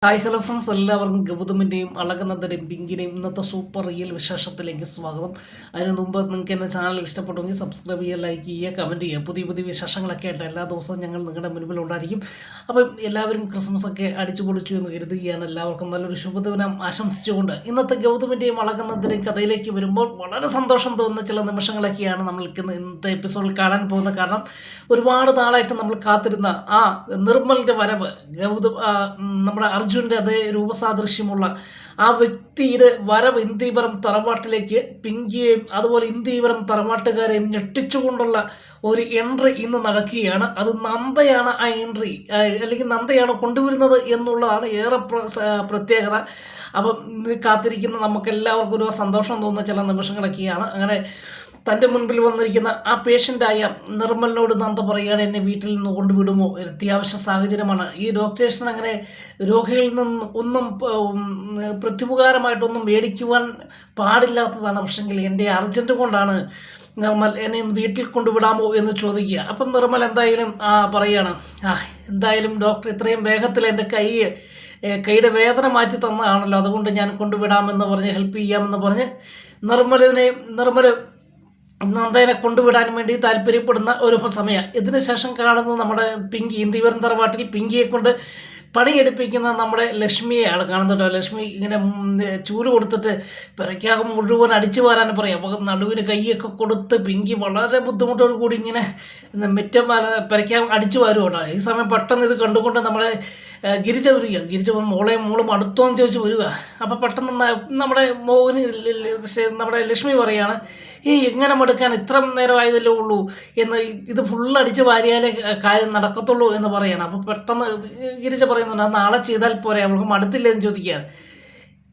Hi hello friends, എല്ലാവർക്കും ഗൗതമിൻ്റെയും അളകനന്ദൻ്റെയും പിങ്കിൻ്റെയും ഇന്നത്തെ super real വിശേഷത്തിലേക്ക് സ്വാഗതം. അതിന് മുമ്പ് നിങ്ങൾക്ക് എൻ്റെ ചാനൽ ഇഷ്ടപ്പെട്ടുവെങ്കിൽ സബ്സ്ക്രൈബ് ചെയ്യുക, ലൈക്ക് ചെയ്യുക, കമൻറ്റ് ചെയ്യുക. പുതിയ പുതിയ വിശേഷങ്ങളൊക്കെ ആയിട്ട് എല്ലാ ദിവസവും ഞങ്ങൾ നിങ്ങളുടെ മുൻപിലുണ്ടായിരിക്കും. അപ്പം എല്ലാവരും ക്രിസ്മസ് ഒക്കെ അടിച്ചു പൊളിച്ചു എന്ന് കരുതുകയാണ്. എല്ലാവർക്കും നല്ലൊരു ശുഭദിനം ആശംസിച്ചുകൊണ്ട് ഇന്നത്തെ ഗൗതമിൻ്റെയും അളകനന്ദൻ്റെയും കഥയിലേക്ക് വരുമ്പോൾ വളരെ സന്തോഷം തോന്നുന്ന ചില നിമിഷങ്ങളൊക്കെയാണ് നമ്മൾക്ക് ഇന്നത്തെ എപ്പിസോഡിൽ കാണാൻ പോകുന്നത്. കാരണം ഒരുപാട് നാളായിട്ട് നമ്മൾ കാത്തിരുന്ന ആ നിർമ്മലിൻ്റെ വരവ്, നമ്മുടെ അർജുൻ്റെ അതേ രൂപസാദൃശ്യമുള്ള ആ വ്യക്തിയുടെ വരവ് ഇന്ദീവരം തറവാട്ടിലേക്ക് പിങ്കിയെയും അതുപോലെ ഇന്ദീവരം തറവാട്ടുകാരെയും ഞെട്ടിച്ചുകൊണ്ടുള്ള ഒരു എൻട്രി ഇന്ന് നടക്കുകയാണ്. അത് നന്ദയാണ് ആ എൻട്രി, അല്ലെങ്കിൽ നന്ദയാണ് കൊണ്ടുവരുന്നത് എന്നുള്ളതാണ് ഏറെ പ്രത്യേകത. അപ്പം കാത്തിരിക്കുന്ന നമുക്കെല്ലാവർക്കും ഒരു സന്തോഷം തോന്നുന്ന ചില നിമിഷങ്ങളൊക്കെയാണ്. അങ്ങനെ തൻ്റെ മുൻപിൽ വന്നിരിക്കുന്ന ആ പേഷ്യൻ്റായ നിർമ്മലിനോട് നന്ദ പറയുകയാണ്, എന്നെ വീട്ടിൽ നിന്ന് കൊണ്ടുവിടുമോ, അത്യാവശ്യ സാഹചര്യമാണ്. ഈ ഡോക്ടേഴ്സിന് അങ്ങനെ രോഗികളിൽ നിന്ന് ഒന്നും പ്രത്യുപകാരമായിട്ടൊന്നും മേടിക്കുവാൻ പാടില്ലാത്തതാണ്. പക്ഷെങ്കിൽ എൻ്റെ അർജൻറ്റ് കൊണ്ടാണ് നിർമ്മൽ എന്നെ വീട്ടിൽ കൊണ്ടുവിടാമോ എന്ന് ചോദിക്കുക. അപ്പം നിർമ്മൽ എന്തായാലും പറയുകയാണ്, എന്തായാലും ഡോക്ടർ ഇത്രയും വേഗത്തിൽ എൻ്റെ കൈയുടെ വേദന മാറ്റി തന്നതാണല്ലോ, അതുകൊണ്ട് ഞാൻ കൊണ്ടുവിടാമെന്ന് പറഞ്ഞ് ഹെൽപ്പ് ചെയ്യാമെന്ന് പറഞ്ഞ് നിർമ്മൽ നന്ദനെ കൊണ്ടുവിടാൻ വേണ്ടി താല്പര്യപ്പെടുന്ന ഒരു സമയം. ഇതിന് ശേഷം കാണുന്നത് നമ്മുടെ പിങ്കി, ഇന്ദീവരം തറവാട്ടിൽ പിങ്കിയെ കൊണ്ട് പണിയെടുപ്പിക്കുന്ന നമ്മുടെ ലക്ഷ്മിയെയാണ് കാണുന്നത്. ലക്ഷ്മി ഇങ്ങനെ ചൂല് കൊടുത്തിട്ട് പിറയ്ക്കാകും മുഴുവൻ അടിച്ചു വാരാൻ പറയും. അപ്പോൾ നടുവിന് കൈയൊക്കെ കൊടുത്ത് പിങ്കി വളരെ ബുദ്ധിമുട്ടോടു കൂടി ഇങ്ങനെ മിറ്റം പിറയ്ക്കാകും അടിച്ചു വാരും കേട്ടോ. ഈ സമയം പെട്ടെന്ന് ഇത് കണ്ടുകൊണ്ട് നമ്മളെ ഗിരിജ വരിക. മോളും അടുത്തോന്ന് ചോദിച്ച് വരിക. അപ്പോൾ പെട്ടെന്ന് നമ്മുടെ നമ്മുടെ ലക്ഷ്മി പറയാണ്, എങ്ങനെ മടുക്കാൻ, ഇത്ര നേരമായതല്ലേ ഉള്ളൂ എന്ന്, ഇത് ഫുള്ളടിച്ച് വാരിയാലേ കാര്യം നടക്കത്തുള്ളൂ എന്ന് പറയണം. അപ്പോൾ പെട്ടെന്ന് ഗിരിജ പറയുന്നുണ്ട്, അത് നാളെ ചെയ്താൽ പോരെ, അവൾക്ക് മടുത്തില്ലെന്ന് ചോദിക്കുക.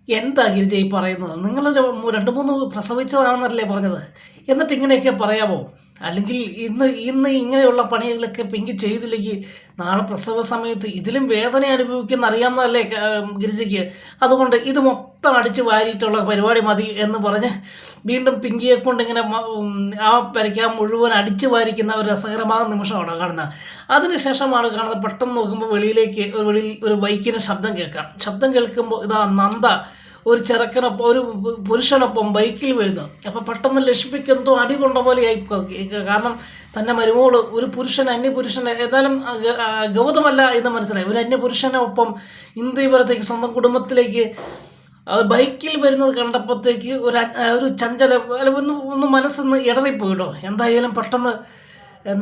എന്താ ഗിരിജ ഈ പറയുന്നത്, നിങ്ങളൊരു 2-3 പ്രസവിച്ചതാണെന്നല്ലേ പറഞ്ഞത്, എന്നിട്ട് ഇങ്ങനെയൊക്കെ പറയാമോ? അല്ലെങ്കിൽ ഇന്ന് ഇങ്ങനെയുള്ള പണികളൊക്കെ പിങ്കി ചെയ്തില്ലെങ്കിൽ നാളെ പ്രസവ സമയത്ത് ഇതിലും വേദന അനുഭവിക്കുന്ന അറിയാമെന്നല്ലേ ഗിരിജയ്ക്ക്. അതുകൊണ്ട് ഇത് മൊത്തം അടിച്ച് വാരിയിട്ടുള്ള പരിപാടി മതി എന്ന് പറഞ്ഞ് വീണ്ടും പിങ്കിയെ കൊണ്ട് ഇങ്ങനെ ആ പെരയ്ക്കാൻ മുഴുവൻ അടിച്ചു വാരിക്കുന്ന ഒരു രസകരമായ നിമിഷമാണ് കാണുന്നത്. അതിനുശേഷമാണ് കാണുന്നത്, പെട്ടെന്ന് നോക്കുമ്പോൾ വെളിയിൽ ഒരു ബൈക്കിന് ശബ്ദം കേൾക്കുമ്പോൾ ഇതാ നന്ദ ഒരു ചെറുക്കനൊപ്പം ഒരു പുരുഷനൊപ്പം ബൈക്കിൽ വരുന്നു. അപ്പോൾ പെട്ടെന്ന് ലക്ഷ്മിക്ക് എന്തോ അടി കൊണ്ട പോലെയായി. കാരണം തന്നെ മരുമോള് ഒരു അന്യപുരുഷനെ, ഏതായാലും ഗൗതമല്ല എന്ന് മനസ്സിലായി, ഒരു അന്യപുരുഷനെ ഒപ്പം ഇന്ദീവരത്തേക്ക്, സ്വന്തം കുടുംബത്തിലേക്ക് ബൈക്കിൽ വരുന്നത് കണ്ടപ്പോഴത്തേക്ക് ഒരു ചഞ്ചലം, ഒന്ന് മനസ്സൊന്ന് ഇടറിപ്പോയിട്ടോ. എന്തായാലും പെട്ടെന്ന്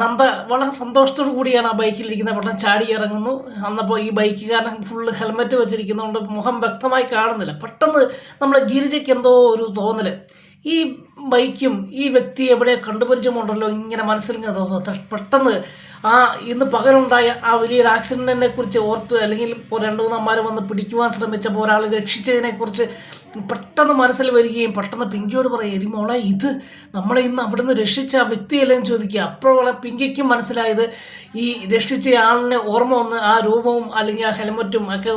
നന്ദ വളരെ സന്തോഷത്തോടു കൂടിയാണ് ആ ബൈക്കിലിരിക്കുന്നത്. പെട്ടെന്ന് ചാടി ഇറങ്ങുന്നു. അന്നപ്പോൾ ഈ ബൈക്കുകാരൻ ഫുള്ള് ഹെൽമെറ്റ് വെച്ചിരിക്കുന്നതുകൊണ്ട് മുഖം വ്യക്തമായി കാണുന്നില്ല. പെട്ടെന്ന് നമ്മുടെ ഗിരിജയ്ക്ക് എന്തോ ഒരു തോന്നൽ, ഈ ബൈക്കും ഈ വ്യക്തി എവിടെ കണ്ടുപരിചയമുണ്ടല്ലോ ഇങ്ങനെ മനസ്സിലിങ്ങനെ തോന്നുന്നു. പെട്ടെന്ന് ഇന്ന് പകലുണ്ടായ ആ വലിയൊരു ആക്സിഡൻറ്റിനെ കുറിച്ച് ഓർത്ത്, അല്ലെങ്കിൽ 2-3 അമ്മമാർ വന്ന് പിടിക്കുവാൻ ശ്രമിച്ചപ്പോൾ ഒരാൾ രക്ഷിച്ചതിനെക്കുറിച്ച് പെട്ടെന്ന് മനസ്സിൽ വരികയും പെട്ടെന്ന് പിങ്കിയോട് പറയുക, എരിമോളെ ഇത് നമ്മളെ ഇന്ന് അവിടുന്ന് രക്ഷിച്ച ആ വ്യക്തിയല്ലേ എന്ന് ചോദിക്കുക. അപ്പോഴാണ് പിങ്കിക്കും മനസ്സിലായത്, ഈ രക്ഷിച്ച ആളിനെ ഓർമ്മ വന്ന് ആ രൂപവും അല്ലെങ്കിൽ ആ ഹെൽമറ്റും ഒക്കെ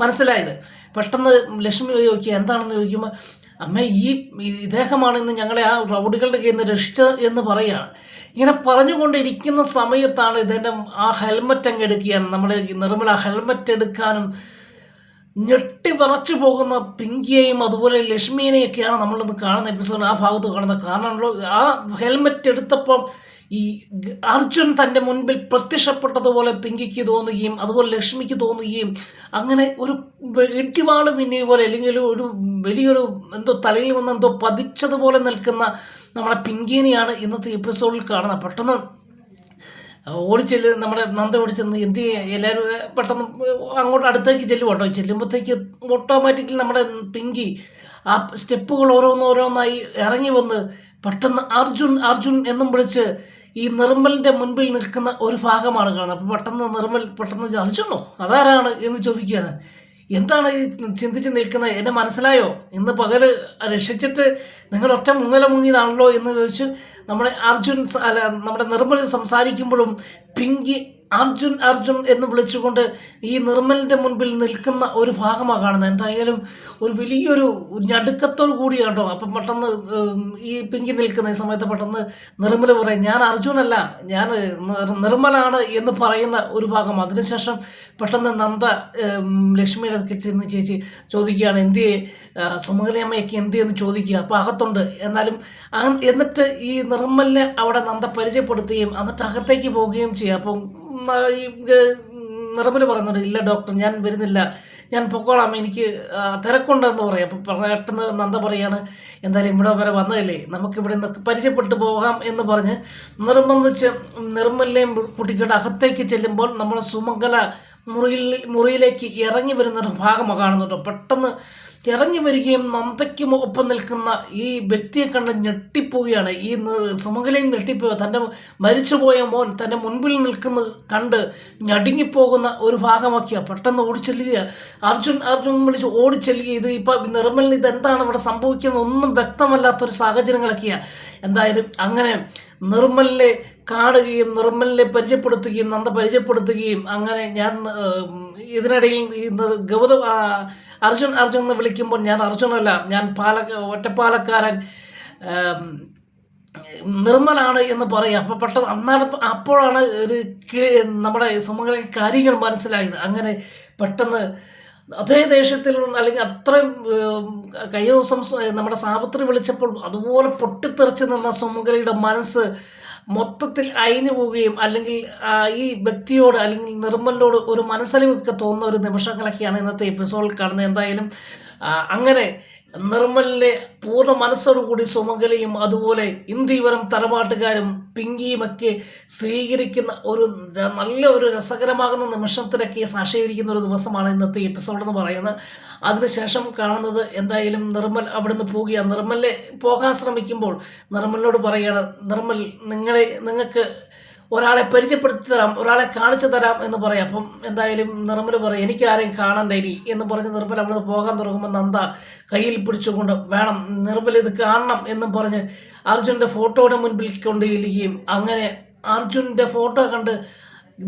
മനസ്സിലായത്. പെട്ടെന്ന് ലക്ഷ്മി ചോദിക്കുക, എന്താണെന്ന് ചോദിക്കുമ്പോൾ, അമ്മ ഇദ്ദേഹമാണ് ഇന്ന് ഞങ്ങളെ ആ റൗഡികളുടെ കയ്യിൽ നിന്ന് രക്ഷിച്ചത് എന്ന് പറയുകയാണ്. ഇങ്ങനെ പറഞ്ഞുകൊണ്ടിരിക്കുന്ന സമയത്താണ് ഇതിൻ്റെ ആ ഹെൽമറ്റ് അങ്ങ് എടുക്കുകയാണ്. നമ്മുടെ നിർമ്മല ആ ഹെൽമറ്റ് എടുക്കാനും ഞെട്ടി വിറച്ചു പോകുന്ന പിങ്കിയെയും അതുപോലെ ലക്ഷ്മിയെയൊക്കെയാണ് നമ്മളിന്ന് കാണുന്ന എപ്പിസോഡിൽ ആ ഭാഗത്ത് കാണുന്നത്. കാരണമല്ലോ, ആ ഹെൽമറ്റ് എടുത്തപ്പം ഈ അർജുൻ തൻ്റെ മുൻപിൽ പ്രത്യക്ഷപ്പെട്ടതുപോലെ പിങ്കിക്ക് തോന്നുകയും അതുപോലെ ലക്ഷ്മിക്ക് തോന്നുകയും, അങ്ങനെ ഒരു ഇടിവാള് പിന്നിയ പോലെ, അല്ലെങ്കിൽ ഒരു വലിയൊരു എന്തോ തലയിൽ വന്ന് എന്തോ പതിച്ചതുപോലെ നിൽക്കുന്ന നമ്മളെ പിങ്കിനെയാണ് ഇന്നത്തെ എപ്പിസോഡിൽ കാണുന്നത്. പെട്ടെന്ന് നമ്മുടെ നന്ദ ഓടിച്ചെന്ന് എന്ത് ചെയ്യുക, എല്ലാവരും പെട്ടെന്ന് അങ്ങോട്ട് അടുത്തേക്ക് ചെല്ലുവാട്ടോ. ചെല്ലുമ്പോഴത്തേക്ക് ഓട്ടോമാറ്റിക്കലി നമ്മുടെ പിങ്കി ആ സ്റ്റെപ്പുകൾ ഓരോന്നോരോന്നായി ഇറങ്ങി വന്ന് പെട്ടെന്ന് അർജുൻ എന്നും വിളിച്ച് ഈ നിർമ്മലിൻ്റെ മുൻപിൽ നിൽക്കുന്ന ഒരു ഭാഗമാണ് കാണുന്നത്. അപ്പോൾ പെട്ടെന്ന് അർജുനോ അതാരാണ് എന്ന് ചോദിക്കുകയാണ്. എന്താണ് ഈ ചിന്തിച്ച് നിൽക്കുന്നത്, എന്നെ മനസ്സിലായോ, ഇന്ന് പകല് രക്ഷിച്ചിട്ട് നിങ്ങൾ ഒറ്റ മുങ്ങിയതാണല്ലോ എന്ന് ചോദിച്ച് നമ്മുടെ നിർമ്മൽ സംസാരിക്കുമ്പോഴും പിങ്കി അർജുൻ അർജുൻ എന്ന് വിളിച്ചുകൊണ്ട് ഈ നിർമ്മലിൻ്റെ മുൻപിൽ നിൽക്കുന്ന ഒരു ഭാഗമാണ് കാണുന്നത്. എന്തായാലും ഒരു വലിയൊരു ഞടുക്കത്തോടു കൂടിയാട്ടോ. അപ്പം പെട്ടെന്ന് ഈ പിങ്കി നിൽക്കുന്ന ഈ സമയത്ത് പെട്ടെന്ന് നിർമ്മൽ പറയും, ഞാൻ അർജുനല്ല, ഞാൻ നിർമ്മലാണ് എന്ന് പറയുന്ന ഒരു ഭാഗം. അതിനുശേഷം പെട്ടെന്ന് നന്ദ ലക്ഷ്മിയുടെ ചെന്ന് ചേച്ചി ചോദിക്കുകയാണ്, എന്തിയെ സുമംഗലിയമ്മയൊക്കെ എന്തിയെന്ന് ചോദിക്കുക. അപ്പോൾ അകത്തുണ്ട്. എന്നാലും എന്നിട്ട് ഈ നിർമ്മലിനെ അവിടെ നന്ദ പരിചയപ്പെടുത്തുകയും എന്നിട്ട് അകത്തേക്ക് പോവുകയും ചെയ്യുക. അപ്പം ഈ നിർമ്മൽ പറയുന്നുണ്ട്, ഇല്ല ഡോക്ടർ, ഞാൻ വരുന്നില്ല, ഞാൻ പൊക്കോളാം, എനിക്ക് തിരക്കുണ്ടെന്ന് പറയും. അപ്പം പെട്ടെന്ന് നന്ദ പറയാണ്, എന്തായാലും ഇവിടെ വരെ വന്നതല്ലേ, നമുക്കിവിടെ നിന്ന് പരിചയപ്പെട്ടു പോകാം എന്ന് പറഞ്ഞ് നിർബന്ധിച്ച് നിർമ്മലിനെയും കുട്ടികളുടെ അകത്തേക്ക് ചെല്ലുമ്പോൾ നമ്മൾ സുമംഗല മുറിയിലേക്ക് ഇറങ്ങി വരുന്നൊരു ഭാഗമാണ് കാണുന്നുണ്ടോ. പെട്ടെന്ന് ഇറങ്ങി വരികയും നന്ദയ്ക്കും ഒപ്പം നിൽക്കുന്ന ഈ വ്യക്തിയെ കണ്ട് ഞെട്ടിപ്പോവുകയാണ്. ഈ സുമംഗലയും ഞെട്ടിപ്പോവുക. തൻ്റെ മരിച്ചുപോയ മോൻ തൻ്റെ മുൻപിൽ നിൽക്കുന്നത് കണ്ട് ഞടുങ്ങിപ്പോകുന്ന ഒരു ഭാഗമാക്കിയാണ്. പെട്ടെന്ന് ഓടിച്ചെല്ലുക, അർജുൻ അർജുൻ വിളിച്ച് ഓടിച്ചെല്ലുക. ഇത് ഇപ്പം നിർമ്മലിന് ഇതെന്താണ് ഇവിടെ സംഭവിക്കുന്നത് ഒന്നും വ്യക്തമല്ലാത്തൊരു സാഹചര്യങ്ങളൊക്കെയാണ്. എന്തായാലും അങ്ങനെ നിർമ്മലിനെ കാണുകയും നിർമ്മലിനെ പരിചയപ്പെടുത്തുകയും നന്ദ പരിചയപ്പെടുത്തുകയും അങ്ങനെ ഞാൻ ഇതിനിടയിൽ ഈ ഗൗതം അർജുൻ അർജുൻ എന്ന് വിളിക്കുമ്പോൾ ഞാൻ അർജുനല്ല, ഞാൻ ഒറ്റപ്പാലക്കാരൻ നിർമ്മലാണ് എന്ന് പറയാം. അപ്പോൾ പെട്ടെന്ന് അപ്പോഴാണ് ഒരു നമ്മുടെ സുമംഗലയ്ക്ക് കാര്യങ്ങൾ മനസ്സിലായത്. അങ്ങനെ പെട്ടെന്ന് അതേ ദേഷ്യത്തിൽ നിന്ന് അല്ലെങ്കിൽ അത്രയും കഴിഞ്ഞ ദിവസം നമ്മുടെ സാവിത്രി വിളിച്ചപ്പോൾ അതുപോലെ പൊട്ടിത്തെറിച്ച് നിന്ന സുമംഗലയുടെ മനസ്സ് മൊത്തത്തിൽ അയഞ്ഞു പോവുകയും അല്ലെങ്കിൽ ഈ വ്യക്തിയോട് അല്ലെങ്കിൽ നിർമ്മലിനോട് ഒരു മനസ്സലിവൊക്കെ തോന്നുന്ന ഒരു നിമിഷങ്ങളൊക്കെയാണ് ഇന്നത്തെ എപ്പിസോഡിൽ കാണുന്നത്. എന്തായാലും അങ്ങനെ നിർമ്മലിനെ പൂർണ്ണ മനസ്സോടുകൂടി സുമംഗലയും അതുപോലെ ഇന്ത്യവരം തറവാട്ടുകാരും പിങ്കിയുമൊക്കെ സ്വീകരിക്കുന്ന ഒരു നല്ല ഒരു രസകരമാകുന്ന നിമിഷത്തിലൊക്കെ സാക്ഷീകരിക്കുന്ന ഒരു ദിവസമാണ് ഇന്നത്തെ എപ്പിസോഡ് എന്ന് പറയുന്നത്. അതിനുശേഷം കാണുന്നത് എന്തായാലും നിർമ്മൽ അവിടുന്ന് പോവുകയാണ്. നിർമ്മലിനെ പോകാൻ ശ്രമിക്കുമ്പോൾ നിർമ്മലിനോട് പറയുകയാണ്, നിർമ്മൽ നിങ്ങൾക്ക് ഒരാളെ പരിചയപ്പെടുത്തി തരാം, ഒരാളെ കാണിച്ചു തരാം എന്ന് പറയാം. അപ്പം എന്തായാലും നിർമ്മൽ പറയും, എനിക്ക് ആരെയും കാണാൻ തരി എന്ന് പറഞ്ഞ് നിർമ്മൽ അവിടെ നിന്ന് പോകാൻ തുടങ്ങുമ്പോൾ നന്ദ കയ്യിൽ പിടിച്ചുകൊണ്ട് വേണം, നിർമ്മൽ ഇത് കാണണം എന്നും പറഞ്ഞ് അർജുൻ്റെ ഫോട്ടോയുടെ മുൻപിൽ കൊണ്ടുചെല്ലുകയും അങ്ങനെ അർജുൻ്റെ ഫോട്ടോ കണ്ട്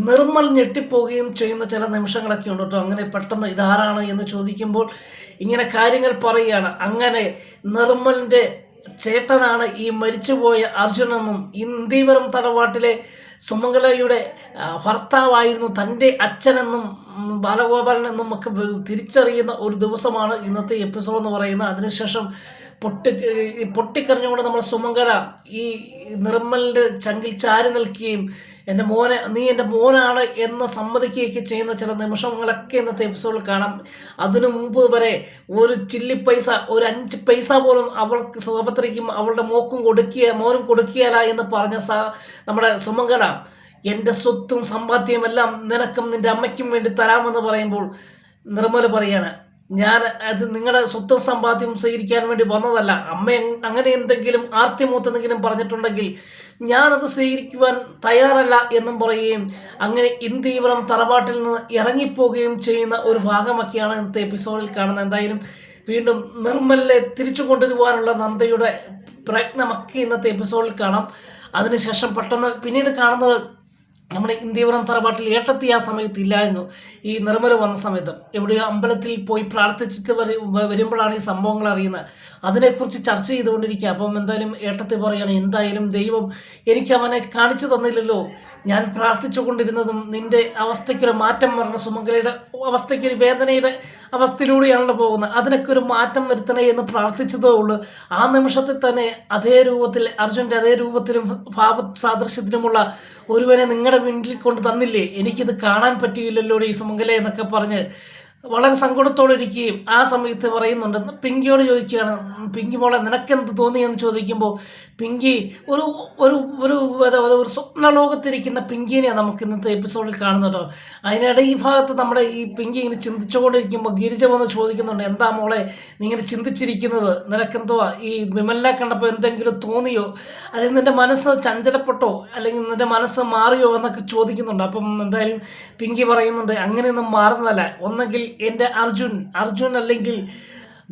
നിർമ്മൽ ഞെട്ടിപ്പോവുകയും ചെയ്യുന്ന ചില നിമിഷങ്ങളൊക്കെ ഉണ്ട് കേട്ടോ. അങ്ങനെ പെട്ടെന്ന് ഇതാരാണ് എന്ന് ചോദിക്കുമ്പോൾ ഇങ്ങനെ കാര്യങ്ങൾ പറയുകയാണ്. അങ്ങനെ നിർമ്മലിൻ്റെ ചേട്ടനാണ് ഈ മരിച്ചുപോയ അർജുനെന്നും ഇന്ത്യവരം തറവാട്ടിലെ സുമംഗലയുടെ ഭർത്താവായിരുന്നു തൻ്റെ അച്ഛനെന്നും ബാലഗോപാലനെന്നും ഒക്കെ തിരിച്ചറിയുന്ന ഒരു ദിവസമാണ് ഇന്നത്തെ എപ്പിസോഡ് എന്ന് പറയുന്നത്. അതിനുശേഷം പൊട്ടിക്കറിഞ്ഞുകൊണ്ട് നമ്മൾ സുമംഗല ഈ നിർമ്മലിൻ്റെ ചങ്കിൽ ചാരി നിൽക്കുകയും നീ എൻ്റെ മോനാണ് എന്ന് സമ്മതിക്കുകയൊക്കെ ചെയ്യുന്ന ചില നിമിഷങ്ങളൊക്കെ ഇന്നത്തെ എപ്പിസോഡിൽ കാണാം. അതിനു മുമ്പ് വരെ ഒരു ചില്ലിപ്പൈസ, ഒരു 5 പൈസ പോലും അവൾക്ക് സുഭദ്രയ്ക്കും അവളുടെ മോനും കൊടുക്കുകയല്ല എന്ന് പറഞ്ഞ നമ്മുടെ സുമംഗല എൻ്റെ സ്വത്തും സമ്പാദ്യമെല്ലാം നിനക്കും നിൻ്റെ അമ്മയ്ക്കും വേണ്ടി തരാമെന്ന് പറയുമ്പോൾ നിർമ്മല പറയാണ്, ഞാൻ അത് നിങ്ങളുടെ സ്വത്തും സമ്പാദ്യം സ്വീകരിക്കാൻ വേണ്ടി വന്നതല്ല. അമ്മ അങ്ങനെ എന്തെങ്കിലും ആർത്തിമൂത്തെന്തെങ്കിലും പറഞ്ഞിട്ടുണ്ടെങ്കിൽ ഞാനത് സ്വീകരിക്കുവാൻ തയ്യാറല്ല എന്നും പറയുകയും അങ്ങനെ ഇന്ത്യവരം തറവാട്ടിൽ നിന്ന് ഇറങ്ങിപ്പോവുകയും ചെയ്യുന്ന ഒരു ഭാഗമൊക്കെയാണ് ഇന്നത്തെ എപ്പിസോഡിൽ കാണുന്നത്. എന്തായാലും വീണ്ടും നിർമ്മലിനെ തിരിച്ചു കൊണ്ടുവരുവാനുള്ള നന്ദയുടെ പ്രയത്നമൊക്കെ ഇന്നത്തെ എപ്പിസോഡിൽ കാണാം. അതിനുശേഷം പെട്ടെന്ന് പിന്നീട് കാണുന്നത് നമ്മുടെ ഇന്ത്യവരം തറവാട്ടിൽ ഏട്ടത്തി ആ സമയത്ത് ഇല്ലായിരുന്നു. ഈ നിർമ്മല വന്ന സമയത്ത് എവിടെയോ അമ്പലത്തിൽ പോയി പ്രാർത്ഥിച്ചിട്ട് വരുമ്പോഴാണ് ഈ സംഭവങ്ങൾ അറിയുന്നത്. അതിനെക്കുറിച്ച് ചർച്ച ചെയ്തുകൊണ്ടിരിക്കുക. അപ്പം എന്തായാലും ഏട്ടത്തി പറയുകയാണ്, എന്തായാലും ദൈവം എനിക്ക് അവനെ കാണിച്ചു തന്നില്ലല്ലോ, ഞാൻ പ്രാർത്ഥിച്ചു കൊണ്ടിരുന്നതും നിൻ്റെ അവസ്ഥയ്ക്കൊരു മാറ്റം വരണം, സുമംഗലയുടെ അവസ്ഥയ്ക്ക് വേദനയുടെ അവസ്ഥയിലൂടെയാണല്ലോ പോകുന്നത്, അതിനൊക്കെ ഒരു മാറ്റം വരുത്തണേ എന്ന് പ്രാർത്ഥിച്ചതേ ഉള്ളൂ. ആ നിമിഷത്തിൽ തന്നെ അതേ രൂപത്തിൽ അർജുൻ്റെ അതേ രൂപത്തിലും ഭാവ സാദൃശ്യത്തിലുമുള്ള ഒരുവനെ നിങ്ങളുടെ വീട്ടിൽ കൊണ്ട് തന്നില്ലേ, എനിക്കിത് കാണാൻ പറ്റിയില്ലല്ലോ ഈ സുമംഗല എന്നൊക്കെ പറഞ്ഞ് വളരെ സങ്കടത്തോടെ ഇരിക്കുകയും ആ സമയത്ത് പറയുന്നുണ്ട്. പിങ്കിയോട് ചോദിക്കുകയാണ്, പിങ്കി മോളെ നിനക്കെന്ത് തോന്നിയെന്ന് ചോദിക്കുമ്പോൾ പിങ്കി ഒരു ഒരു ഒരു ഒരു സ്വപ്നലോകത്തിരിക്കുന്ന പിങ്കിനെയാണ് നമുക്ക് ഇന്നത്തെ എപ്പിസോഡിൽ കാണുന്നത്. അതിനിടെ ഈ ഭാഗത്ത് നമ്മുടെ ഈ പിങ്കി ഇങ്ങനെ ചിന്തിച്ചുകൊണ്ടിരിക്കുമ്പോൾ ഗിരിജ വന്ന് ചോദിക്കുന്നുണ്ട്, എന്താ മോളെ നീ ഇങ്ങനെ ചിന്തിച്ചിരിക്കുന്നത്, നിനക്കെന്തോ ഈ വിമലിനെ കണ്ടപ്പോൾ എന്തെങ്കിലും തോന്നിയോ, അല്ലെങ്കിൽ നിൻ്റെ മനസ്സ് ചഞ്ചലപ്പെട്ടോ, അല്ലെങ്കിൽ നിൻ്റെ മനസ്സ് മാറിയോ എന്നൊക്കെ ചോദിക്കുന്നുണ്ട്. അപ്പം എന്തായാലും പിങ്കി പറയുന്നുണ്ട്, അങ്ങനെയൊന്നും മാറുന്നതല്ല, ഒന്നെങ്കിൽ എൻ്റെ അർജുൻ അല്ലെങ്കിൽ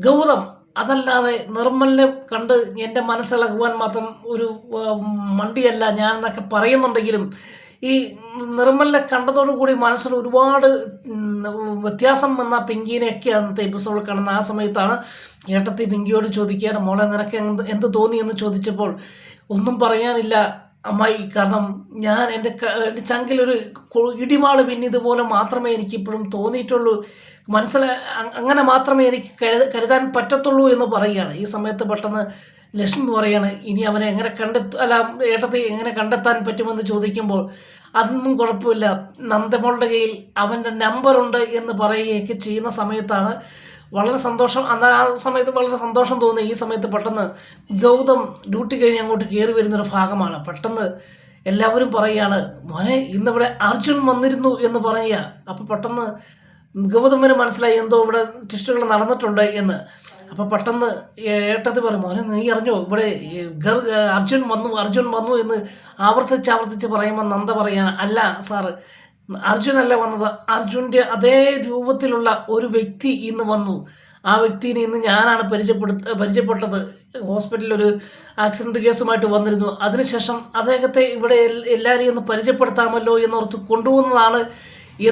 ഗൗതം, അതല്ലാതെ നിർമ്മലിനെ കണ്ട് എൻ്റെ മനസ്സിളകുവാൻ മാത്രം ഒരു മണ്ടിയല്ല ഞാൻ എന്നൊക്കെ പറയുന്നുണ്ടെങ്കിലും ഈ നിർമ്മലിനെ കണ്ടതോടുകൂടി മനസ്സിൽ ഒരുപാട് വ്യത്യാസം വന്ന പിങ്കിനെയൊക്കെ അന്നത്തെ എപ്പിസോഡിൽ കാണുന്ന ആ സമയത്താണ് ഏട്ടത്തി പിങ്കിയോട് ചോദിക്കുകയാണ്, മോളെ നിനക്ക് എന്ത് തോന്നി എന്ന് ചോദിച്ചപ്പോൾ ഒന്നും പറയാനില്ല അമ്മായി, കാരണം ഞാൻ എൻ്റെ ചങ്കിലൊരു ഇടിമാള് പിന്നിതുപോലെ മാത്രമേ എനിക്കിപ്പോഴും തോന്നിയിട്ടുള്ളൂ, അങ്ങനെ മാത്രമേ എനിക്ക് കരുതാൻ പറ്റത്തുള്ളൂ എന്ന് പറയുകയാണ്. ഈ സമയത്ത് പെട്ടെന്ന് ലക്ഷ്മി പറയാണ്, ഇനി അവനെ എങ്ങനെ ഏട്ടത്തെ എങ്ങനെ കണ്ടെത്താൻ പറ്റുമെന്ന് ചോദിക്കുമ്പോൾ അതൊന്നും കുഴപ്പമില്ല, നന്ദമോളുടെ കയ്യിൽ അവൻ്റെ നമ്പറുണ്ട് എന്ന് പറയുകയൊക്കെ ചെയ്യുന്ന സമയത്താണ് വളരെ സന്തോഷം. ആ സമയത്ത് വളരെ സന്തോഷം തോന്നി. ഈ സമയത്ത് പെട്ടെന്ന് ഗൗതം ഡ്യൂട്ടി കഴിഞ്ഞ് അങ്ങോട്ട് കയറി വരുന്നൊരു ഭാഗമാണ്. പെട്ടെന്ന് എല്ലാവരും പറയുകയാണ്, മോനെ ഇന്നിവിടെ അർജുൻ വന്നിരുന്നു എന്ന് പറയുക. അപ്പോൾ പെട്ടെന്ന് ഗൗതമിന് മനസ്സിലായി എന്തോ ഇവിടെ ടെസ്റ്റുകൾ നടന്നിട്ടുണ്ട് എന്ന്. അപ്പോൾ പെട്ടെന്ന് ഏട്ടത്തി പറയും, മോനെ നീ അറിഞ്ഞോ ഇവിടെ അർജുൻ വന്നു എന്ന് ആവർത്തിച്ച് പറയുമ്പോൾ നന്ദ പറയാണ്, അല്ല സാറ്, അർജുനല്ല വന്നത്, അർജുൻ്റെ അതേ രൂപത്തിലുള്ള ഒരു വ്യക്തി ഇന്ന് വന്നു. ആ വ്യക്തിനെ ഇന്ന് ഞാനാണ് പരിചയപ്പെട്ടത്. ഹോസ്പിറ്റലിൽ ഒരു ആക്സിഡൻറ്റ് കേസുമായിട്ട് വന്നിരുന്നു. അതിനുശേഷം അദ്ദേഹത്തെ ഇവിടെ എല്ലാവരെയും ഒന്ന് പരിചയപ്പെടുത്താമല്ലോ എന്നോർത്ത് കൊണ്ടുപോകുന്നതാണ്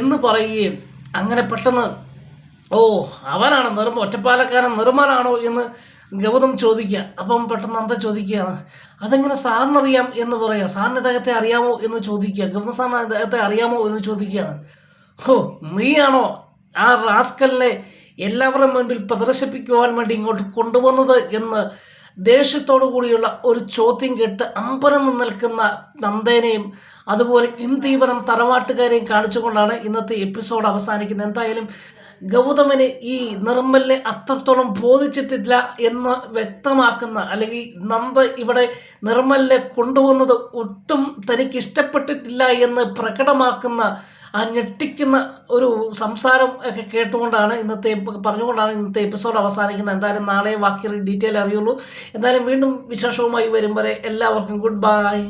എന്ന് പറയുകയും അങ്ങനെ പെട്ടെന്ന് അവനാണ് ഒറ്റപ്പാലക്കാരൻ നിർമ്മലാണോ എന്ന് ഗൗതം ചോദിക്കുക. അപ്പം പെട്ടെന്ന് അന്ത ചോദിക്കുകയാണ്, അതെങ്ങനെ സാറിനറിയാം എന്ന് പറയുക, സാറിന് ഇദ്ദേഹത്തെ അറിയാമോ എന്ന് ചോദിക്കുക. ഗൗതം സാറിന് ഇദ്ദേഹത്തെ അറിയാമോ എന്ന് ചോദിക്കുകയാണ്. നീയാണോ ആ റാസ്കലിനെ എല്ലാവരുടെ മുൻപിൽ പ്രദർശിപ്പിക്കുവാൻ വേണ്ടി ഇങ്ങോട്ട് കൊണ്ടുവന്നത് എന്ന് ദേഷ്യത്തോടു കൂടിയുള്ള ഒരു ചോദ്യം കേട്ട് അമ്പരന്ന് നിൽക്കുന്ന നന്ദേനെയും അതുപോലെ ഇന്ദീവരം തറവാട്ടുകാരെയും കാണിച്ചുകൊണ്ടാണ് ഇന്നത്തെ എപ്പിസോഡ് അവസാനിക്കുന്നത്. എന്തായാലും ഗൗതമന് ഈ നിർമ്മലിനെ അത്രത്തോളം ബോധിച്ചിട്ടില്ല എന്ന് വ്യക്തമാക്കുന്ന, അല്ലെങ്കിൽ നന്ദ ഇവിടെ നിർമ്മലിനെ കൊണ്ടുവന്നത് ഒട്ടും തനിക്ക് ഇഷ്ടപ്പെട്ടിട്ടില്ല എന്ന് പ്രകടമാക്കുന്ന ആ ഞെട്ടിക്കുന്ന ഒരു സംസാരം ഒക്കെ കേട്ടുകൊണ്ടാണ് പറഞ്ഞുകൊണ്ടാണ് ഇന്നത്തെ എപ്പിസോഡ് അവസാനിക്കുന്നത്. എന്തായാലും നാളെ ബാക്കി ഡീറ്റെയിൽ അറിയുള്ളൂ. എന്തായാലും വീണ്ടും വിശേഷവുമായി വരും വരെ എല്ലാവർക്കും ഗുഡ് ബൈ.